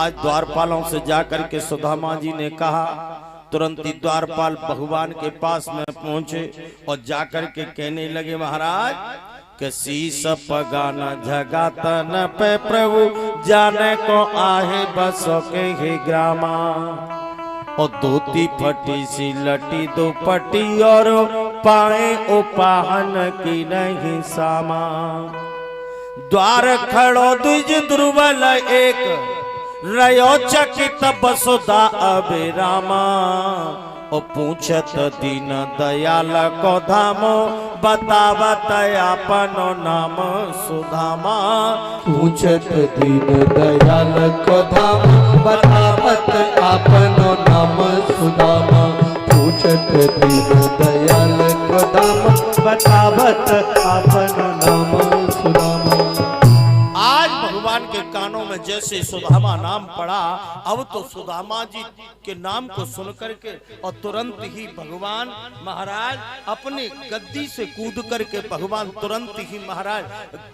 आज द्वारपालों से जाकर के सुदामा जी ने कहा, तुरंत ही द्वारपाल भगवान के पास में पहुंचे और जाकर के कहने लगे, महाराज कि शीस पगाना जगातन पे प्रभु जाने को आहे बसो के ही ग्रामा। और धोती फटी सी लटी दुपट्टी और पाए उपाहन की नहीं सामा। द्वार खड़ो द्विज दुर्बल एक रयो चकित बसुदा अभिरामा। और पूछत दीन दयाल को धामो बतावत अपनो नाम सुदामा। पूछत दीन दयाल को धामो बतावत अपनो नाम सुदामा। पूछत दीन दयाल को धामो बतावत अपनो नाम सुदामा। आज भगवान के कानों में जैसे सुदामा नाम पड़ा, अब तो सुदामा जी के नाम को सुन करके और तुरंत ही भगवान महाराज अपने गद्दी से कूद करके भगवान तुरंत ही महाराज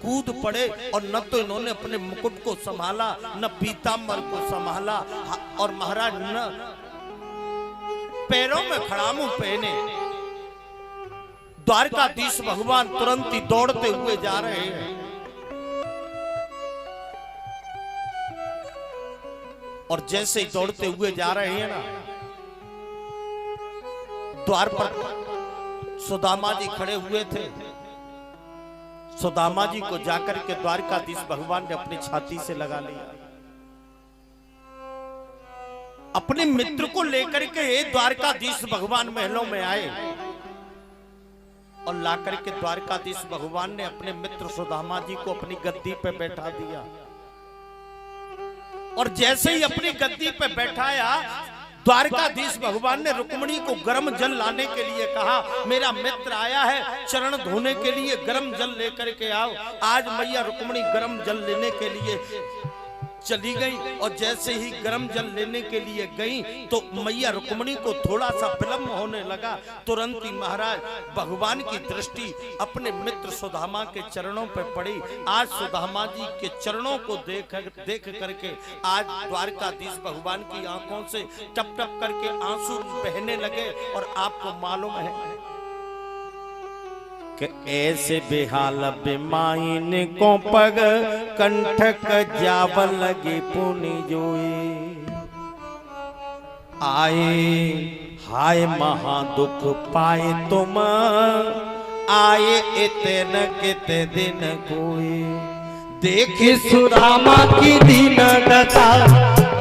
कूद पड़े। और न तो इन्होंने अपने मुकुट को संभाला, न पीतांबर को संभाला, और महाराज न पैरों में खड़ामू पहने। द्वारकाधीश भगवान तुरंत ही दौड़ते हुए जा रहे हैं। और जैसे ही दौड़ते हुए जा रहे हैं ना, द्वार पर सुदामा जी खड़े हुए थे। सुदामा जी को जाकर के द्वारकाधीश भगवान ने अपनी छाती से लगा लिया। अपने मित्र को लेकर के द्वारकाधीश भगवान महलों में आए और लाकर के द्वारकाधीश भगवान ने अपने मित्र सुदामा जी को अपनी गद्दी पे बैठा दिया। और जैसे ही अपनी गद्दी पे बैठाया, द्वारकाधीश भगवान ने रुक्मिणी को गर्म जल लाने के लिए कहा, मेरा मित्र आया है, चरण धोने के लिए गर्म जल लेकर के आओ। आज मैया रुक्मिणी गर्म जल लेने के लिए चली गई। और जैसे ही गर्म जल लेने के लिए गई तो मैया रुक्मिणी को थोड़ा सा विलंब होने लगा। तुरंत ही महाराज भगवान की दृष्टि अपने मित्र सुदामा के चरणों पर पड़ी। आज सुदामा जी के चरणों को देख करके आज द्वारकाधीश भगवान की आंखों से टप टप करके आंसू बहने लगे। और आपको मालूम है कि ऐसे बेहाल बेमाइन को पग कंठक जावल लगे पुनि जोए। आए हाय महा दुख पाए तुम, आए इतने किते दिन कोई। देखी सुदामा की दीन दशा,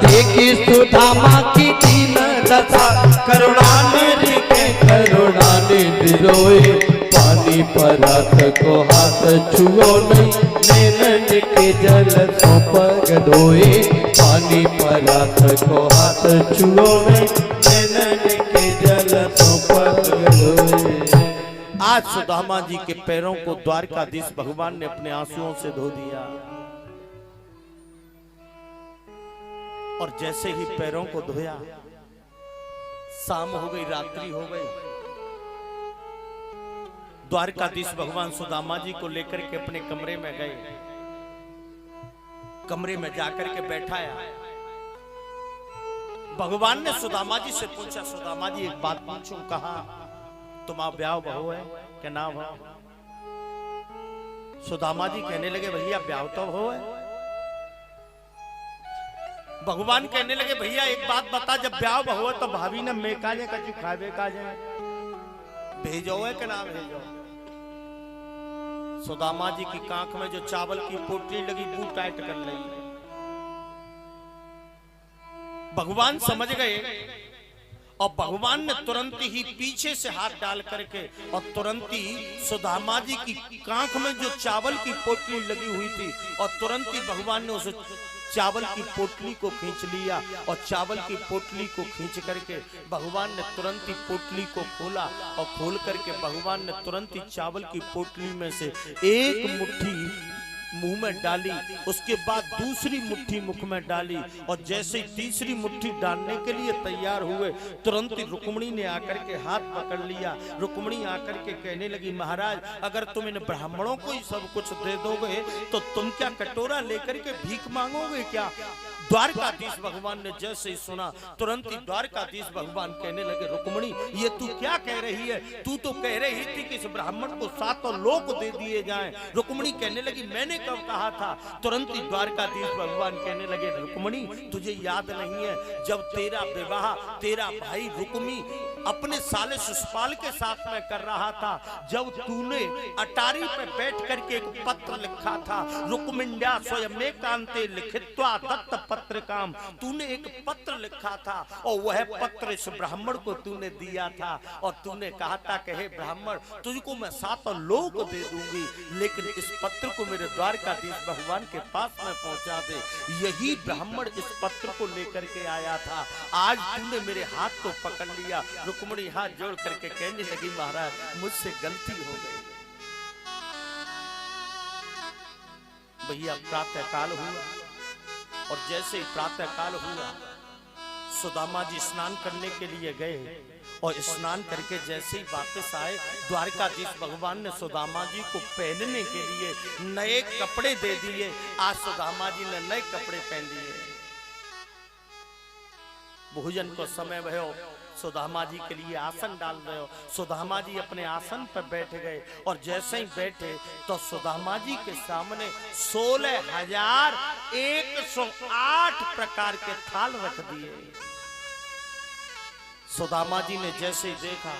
देखी सुदामा की दीन दशा। करुणानिधि के करुणानिधि रोए। पानी पर हाथ को हाथ छुओ नहीं, नैनन के जल सो पग धोए। पानी पर हाथ को हाथ छुओ नहीं, नैनन के जल सो पग धोए। आज सुदामा जी के पैरों को द्वारकाधीश भगवान ने अपने आंसुओं से धो दिया। और जैसे ही पैरों को धोया, शाम हो गई, रात्रि हो गई। द्वारकाधीश भगवान सुदामा जी को लेकर के अपने कमरे में गए। कमरे में जाकर के बैठाया। भगवान ने सुदामा जी से पूछा, सुदामा जी एक बात पूछूं? कहा, तुम आप ब्याह बहू है क्या नाम है? सुदामा जी कहने लगे, भैया ब्याह तो हो है। भगवान कहने लगे, भैया एक बात बता, जब ब्याह बहू है तो भाभी ने मेका जे कछु खावे का जाए भेजो है क्या ना भेजो? सुदामा जी की कांख में जो चावल की पोटली लगी वो टाइट कर ली। भगवान समझ गए और भगवान ने तुरंत ही पीछे से हाथ डाल करके और तुरंत ही सुदामा जी की कांख में जो चावल की पोटली लगी हुई थी और तुरंत ही भगवान ने उस चावल की पोटली को खींच लिया। और चावल की पोटली को खींच करके भगवान ने तुरंत ही पोटली को खोला और खोल करके भगवान ने तुरंत ही चावल की पोटली में से एक मुट्ठी मुंह में डाली, उसके बाद दूसरी मुट्ठी मुख में डाली। और जैसे तीसरी मुट्ठी डालने के लिए तैयार हुए, तुरंत ही रुक्मिणी ने आकर के हाथ पकड़ लिया। रुक्मिणी आकर के कहने लगी, महाराज अगर तुम इन ब्राह्मणों को ही सब कुछ दे दोगे तो तुम क्या कटोरा लेकर के भीख मांगोगे क्या? द्वारकाधीश भगवान ने जैसे ही सुना तुरंत ही द्वारकाधीश भगवान कहने लगे, रुक्मिणी ये तू क्या कह रही है? तू तो कह रही थी कि इस ब्राह्मण को 7 लोक दे दिए जाएं। रुक्मिणी कहने लगी, मैंने कब कहा था? तुरंत ही द्वारकाधीश भगवान कहने लगे, रुक्मिणी तुझे याद नहीं है जब तेरा विवाह तेरा भाई रुक्मी अपने साले शिशुपाल के साथ में कर रहा था, जब तूने अटारी पे बैठ करके एक पत्र लिखा था, रुक्मिण्या स्वयमेकांते लिखित्वा दत्त पत्रकाम, तूने एक पत्र लिखा था और वह पत्र इस ब्राह्मण को तूने दिया था और तूने कहा था कि हे ब्राह्मण तुझको मैं 7 लोक दे दूंगी, लेकिन इस पत्र को मेरे द्वारकाधीश भगवान के पास में पहुंचा दे। यही ब्राह्मण इस पत्र को लेकर के आया था, आज तूने मेरे हाथ को पकड़ लिया। रुक्मिणी हाथ जोड़ करके कहने लगी, महाराज मुझसे गलती हो गई। भैया प्रातः काल हुआ और जैसे ही प्रातः काल हुआ सुदामा जी स्नान करने के लिए गए और स्नान करके जैसे ही वापस आए, द्वारकाधीश भगवान ने सुदामा जी को पहनने के लिए नए कपड़े दे दिए। आज सुदामा जी ने नए कपड़े पहन लिए। भोजन को समय भयो, सुदामा जी के लिए आसन डाल रहे हो। सुदामा जी अपने आसन पर बैठ गए और जैसे ही बैठे तो सुदामा जी के सामने 16,108 प्रकार के थाल रख दिए। सुदामा जी ने जैसे ही देखा,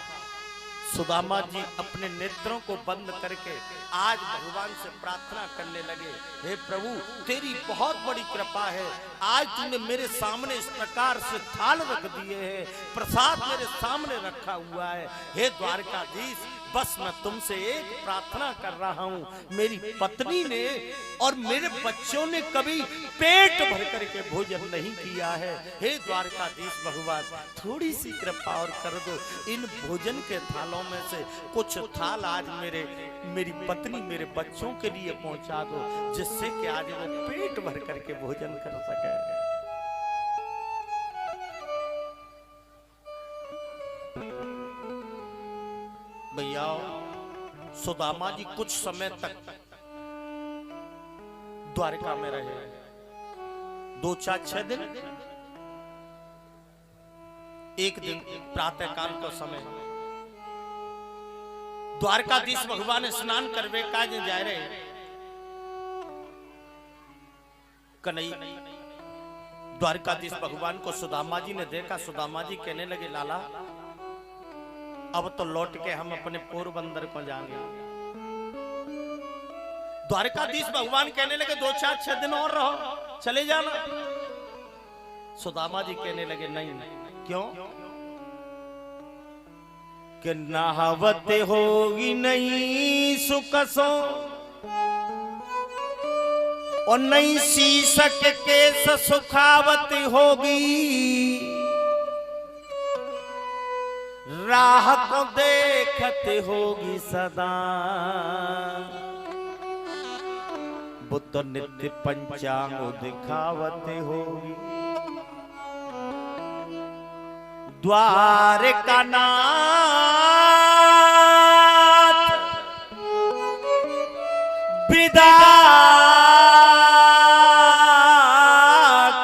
सुदामा जी अपने नेत्रों को बंद करके आज भगवान से प्रार्थना करने लगे, हे प्रभु तेरी बहुत बड़ी कृपा है, आज तूने मेरे सामने इस प्रकार से थाल रख दिए हैं, प्रसाद मेरे सामने रखा हुआ है। हे द्वारकाधीश बस मैं तुमसे एक प्रार्थना कर रहा हूँ, मेरी पत्नी ने और मेरे बच्चों ने कभी पेट भर करके भोजन नहीं किया है। हे द्वारकाधीश भगवान थोड़ी सी कृपा और कर दो, इन भोजन के थालों में से कुछ थाल आज मेरी पत्नी मेरे बच्चों के लिए पहुंचा दो, जिससे कि आज वो पेट भर करके भोजन कर सके। भैया सुदामा जी कुछ समय तक द्वारका में रहे, 2-4-6 दिन। एक दिन प्रातः काल का समय, द्वारकाधीश भगवान स्नान करवे काज जा रहे, कन्हैया द्वारकाधीश भगवान को सुदामा जी ने देखा। सुदामा जी कहने लगे, लाला अब तो लौट के हम अपने पोरबंदर को जाएंगे। द्वारकाधीश भगवान कहने लगे, 2-4-6 दिन और रहो, चले जाना। सुदामा जी कहने लगे, नहीं क्यों? कि नहावत होगी नहीं सुकसो और नहीं शीशक के सुखावत होगी, राह को देखते होगी सदा, बुद्ध नित्य पंचांग दिखावत होगी। द्वारका नाथ विदा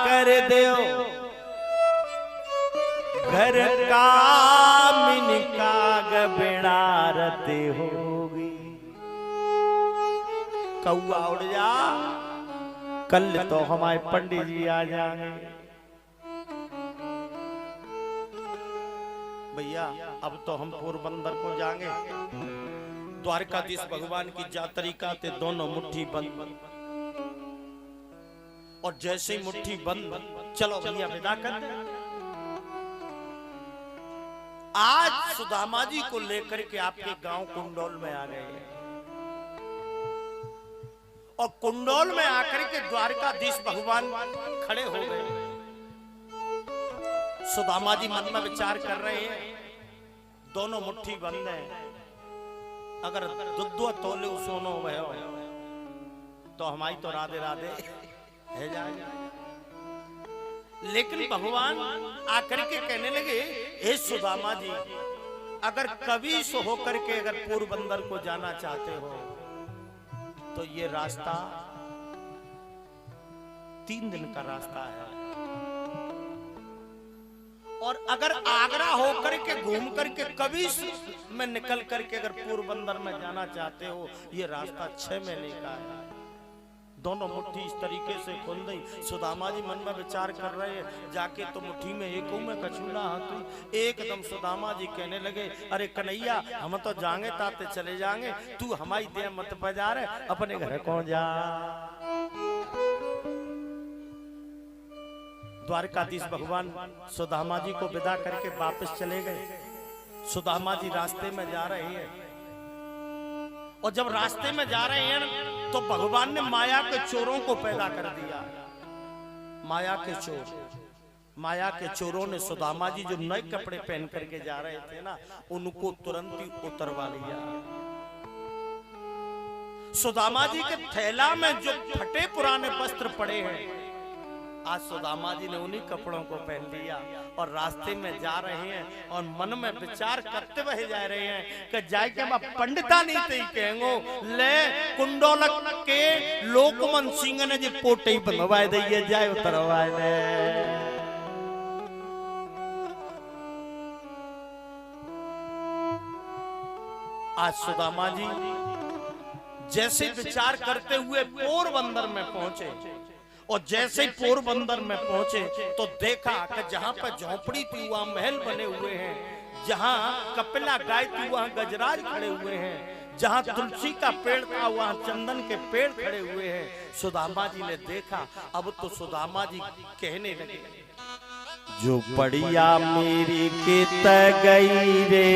कर दो, घर का बिड़ारते होगी। कौआ उड़ जा, कल तो हमारे पंडित जी आ जाएंगे। भैया अब तो हम पोरबंदर को जाएंगे। द्वारकाधीश भगवान की जातरी का थे दोनों मुट्ठी बंद, और जैसे ही मुट्ठी बंद, चलो भैया विदा कर दे। आज सुदामा जी को लेकर के आपके गांव कुंडोल में आ गए और कुंडोल में आकर के द्वारकाधीश भगवान खड़े हो गए। सुदामा जी मन में विचार कर रहे हैं, दोनों मुट्ठी बंद है, अगर दुद्दो तोले सोनो वह तो हमारी तो राधे राधे है जाए। लेकिन भगवान आकर के कहने लगे, हे सुदामा जी अगर कभी सो होकर के अगर पोरबंदर को जाना चाहते हो तो ये रास्ता 3 दिन का रास्ता है। और अगर आगरा होकर के घूम करके कभी में निकल करके अगर पोरबंदर में जाना चाहते हो, ये रास्ता 6 महीने का है। दोनों मुट्ठी इस तरीके से खोल दी। सुदामा जी मन में विचार कर रहे हैं, जाके तो मुट्ठी में एक में कछुला हाथ। एकदम सुदामा जी कहने लगे, अरे कन्हैया हम तो जाएंगे ताते चले जाएंगे, तू हमारी देह मत बजा रहे, अपने घर कौन जा। द्वारकाधीश भगवान सुदामा जी को विदा करके वापस चले गए। सुदामा जी रास्ते में जा रहे हैं, और जब रास्ते में जा रहे हैं तो भगवान ने माया के चोरों को पैदा कर दिया। माया के चोरों ने सुदामा जी जो नए कपड़े पहन करके जा रहे थे ना, उनको तुरंत ही उतरवा लिया। सुदामा जी के थैला में जो फटे पुराने वस्त्र पड़े हैं, आज सुदामा जी ने उन्हीं कपड़ों को पहन लिया और रास्ते में जा रहे हैं और मन में विचार करते हुए जा रहे हैं कि जाके मैं पंडिता नहीं थी कहेंगो ले कुंडोलक के लोकमन सिंह ने जी पोटे ही बनवाए दिए जाए उतरवाए ले। आज सुदामा जी जैसे विचार करते हुए पोरबंदर में पहुंचे, और जैसे ही पोरबंदर में पहुंचे तो देखा कि जहां पर झोपड़ी थी वहां महल बने हुए हैं, जहां कपिला गाय थी वहां गजराज खड़े हुए हैं, जहां तुलसी का पेड़ था वहां चंदन के पेड़ खड़े हुए हैं। सुदामा जी ने देखा, अब तो सुदामा जी कहने लगे, जो पड़िया मेरी कित गई रे,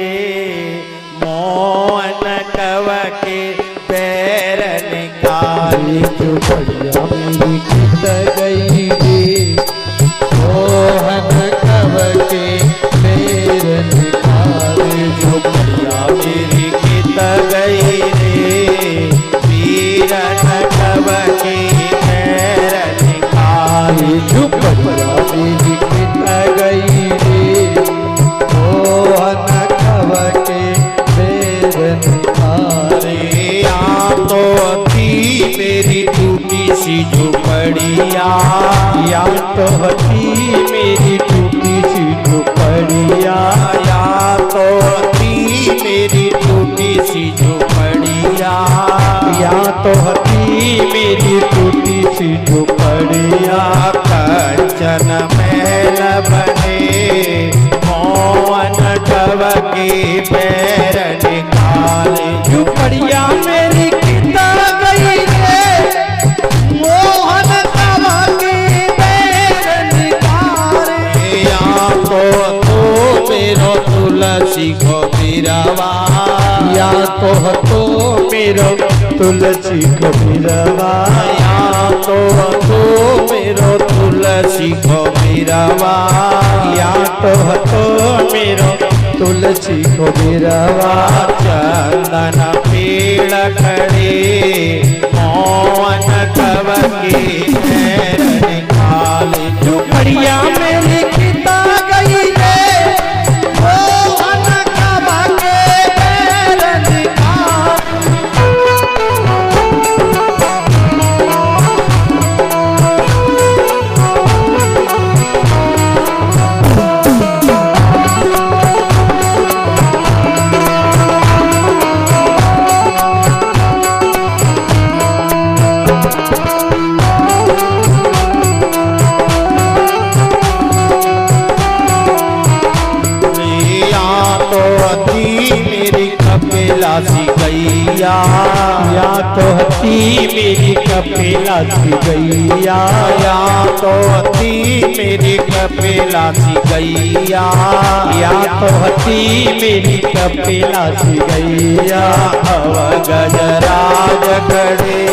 मोहन कव के पैर निकाली। जो बढ़िया मेरी कित गई रे, मोहन कव के पैर निकाले। जो बढ़िया मेरी कित गई रे, वीरन कव के पैर निकाली। जो बढ़िया मेरी कित गई रे, मोहन कव के पैर निकाले। तो थी मेरी टूटी सी झोपड़िया, या तो थी मेरी टूटी सी झोपड़िया, या तो थी मेरी टूटी सी झोपड़िया, या तो थी मेरी टूटी सी झोपड़िया। कंचन महल बने, मोहन कव के पैर निकाले। झोपड़िया मेरी कितना गई रे, मोहन कव के पैर निकाले। या तो मेरो तुलसी को बिरवा, या तो मेरो तुलसी को बिरवा, या तो मेरो तुलसी को बिरवा, या तो मेरो तुलसी को बिरवा। चंदन पेड़ खड़े, मोहन कव के पैर निकाले। झोपड़िया मेरी कितना गई रे, मोहन कव के पैर निकाले। सी गैया, या तो थी मेरी कपिला सी गैया, या तो थी मेरी कपिला सी गैया, या तो थी मेरी कपिला सी गैया। अव गजराज खड़े,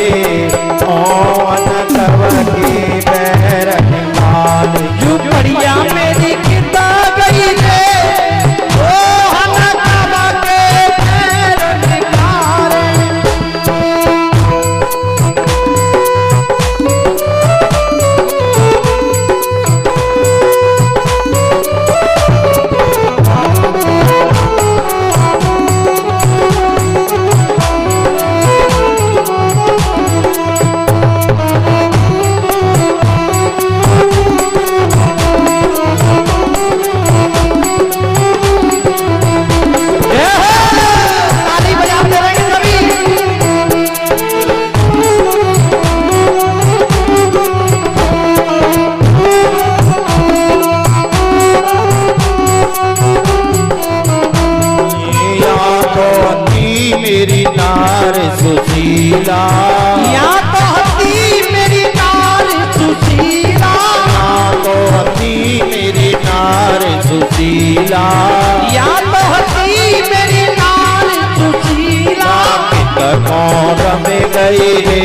मोहन कव के पैर निकाले। झोपड़िया मेरी कितना गई रे, मोहन कव के पैर निकाले। में गई रे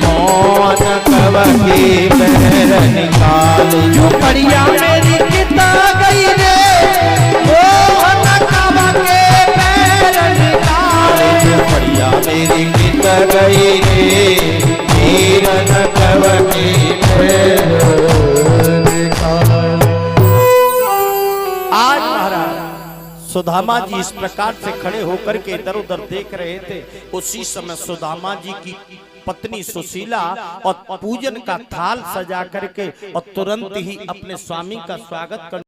मौन कव की पैर निकाले। झुपड़िया मेरी किता गई रे मोहन कव के पैर निकाले। झुपड़िया मेरी कित गई रे हीरन कव की पैर निकाले। आज महाराज सुदामा जी इस प्रकार से खड़े होकर के इधर उधर देख रहे थे। उसी समय सुदामा जी की पत्नी सुशीला और पूजन का थाल सजा करके और तुरंत ही अपने स्वामी का स्वागत कर